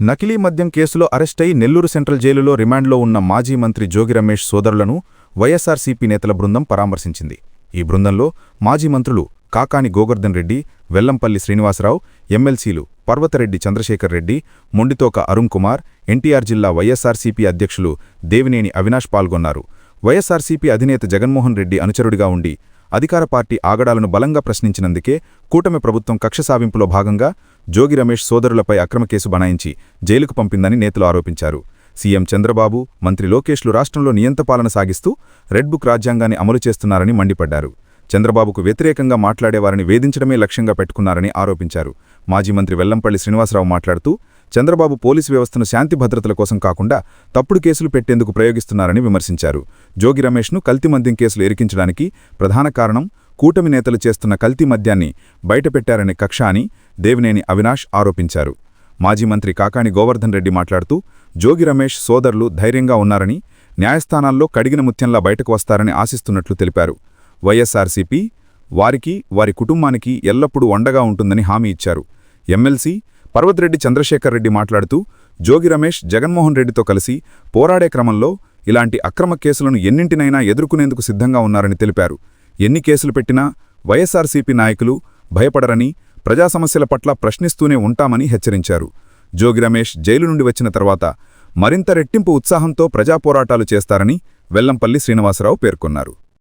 నకిలీ మద్యం కేసులో అరెస్టై నెల్లూరు సెంట్రల్ జైలులో రిమాండ్లో ఉన్న మాజీ మంత్రి జోగి రమేష్ సోదరులను వైఎస్సార్సీపీ నేతల బృందం పరామర్శించింది. ఈ బృందంలో మాజీ మంత్రులు కాకాని గోవర్ధన్ రెడ్డి, వెల్లంపల్లి శ్రీనివాసరావు, ఎమ్మెల్సీలు పర్వతరెడ్డి చంద్రశేఖర్ రెడ్డి, మొండితోక అరుణ్ కుమార్, ఎన్టీఆర్ జిల్లా వైఎస్సార్సీపీ అధ్యక్షులు దేవినేని అవినాష్ పాల్గొన్నారు. వైఎస్సార్సీపీ అధినేత జగన్మోహన్ రెడ్డి అనుచరుడిగా ఉండి అధికార పార్టీ ఆగడాలను బలంగా ప్రశ్నించినందుకే కూటమి ప్రభుత్వం కక్ష సావింపులో భాగంగా జోగి రమేష్ సోదరులపై అక్రమ కేసు బనాయించి జైలుకు పంపిందని నేతలు ఆరోపించారు. సీఎం చంద్రబాబు, మంత్రి లోకేష్లు రాష్ట్రంలో నియంతపాలన సాగిస్తూ రెడ్ బుక్ రాజ్యాంగాన్ని అమలు చేస్తున్నారని మండిపడ్డారు. చంద్రబాబుకు వ్యతిరేకంగా మాట్లాడేవారిని వేధించడమే లక్ష్యంగా పెట్టుకున్నారని ఆరోపించారు. మాజీ మంత్రి వెల్లంపల్లి శ్రీనివాసరావు మాట్లాడుతూ చంద్రబాబు పోలీసు వ్యవస్థను శాంతి భద్రతల కోసం కాకుండా తప్పుడు కేసులు పెట్టేందుకు ప్రయోగిస్తున్నారని విమర్శించారు. జోగి రమేష్ను కల్తీ మద్యం కేసులు ఇరికించడానికి ప్రధాన కారణం కూటమి నేతలు చేస్తున్న కల్తీ మద్యాన్ని బయటపెట్టారనే కక్ష అని దేవినేని అవినాష్ ఆరోపించారు. మాజీ మంత్రి కాకాని గోవర్ధన్ రెడ్డి మాట్లాడుతూ జోగి రమేష్ సోదరులు ధైర్యంగా ఉన్నారని, న్యాయస్థానాల్లో కడిగిన ముత్యంలా బయటకు వస్తారని ఆశిస్తున్నట్లు తెలిపారు. వైఎస్సార్సీపీ వారికి, వారి కుటుంబానికి ఎల్లప్పుడూ అండగా ఉంటుందని హామీ ఇచ్చారు. ఎమ్మెల్సీ పర్వతరెడ్డి చంద్రశేఖర్ రెడ్డి మాట్లాడుతూ జోగి రమేష్ జగన్మోహన్ రెడ్డితో కలిసి పోరాడే క్రమంలో ఇలాంటి అక్రమ కేసులను ఎన్నింటినైనా ఎదుర్కొనేందుకు సిద్ధంగా ఉన్నారని తెలిపారు. ఎన్ని కేసులు పెట్టినా వైఎస్సార్సీపీ నాయకులు భయపడరని, ప్రజా సమస్యల పట్ల ప్రశ్నిస్తూనే ఉంటామని హెచ్చరించారు. జోగి రమేష్ జైలు నుండి వచ్చిన తర్వాత మరింత రెట్టింపు ఉత్సాహంతో ప్రజాపోరాటాలు చేస్తారని వెల్లంపల్లి శ్రీనివాసరావు పేర్కొన్నారు.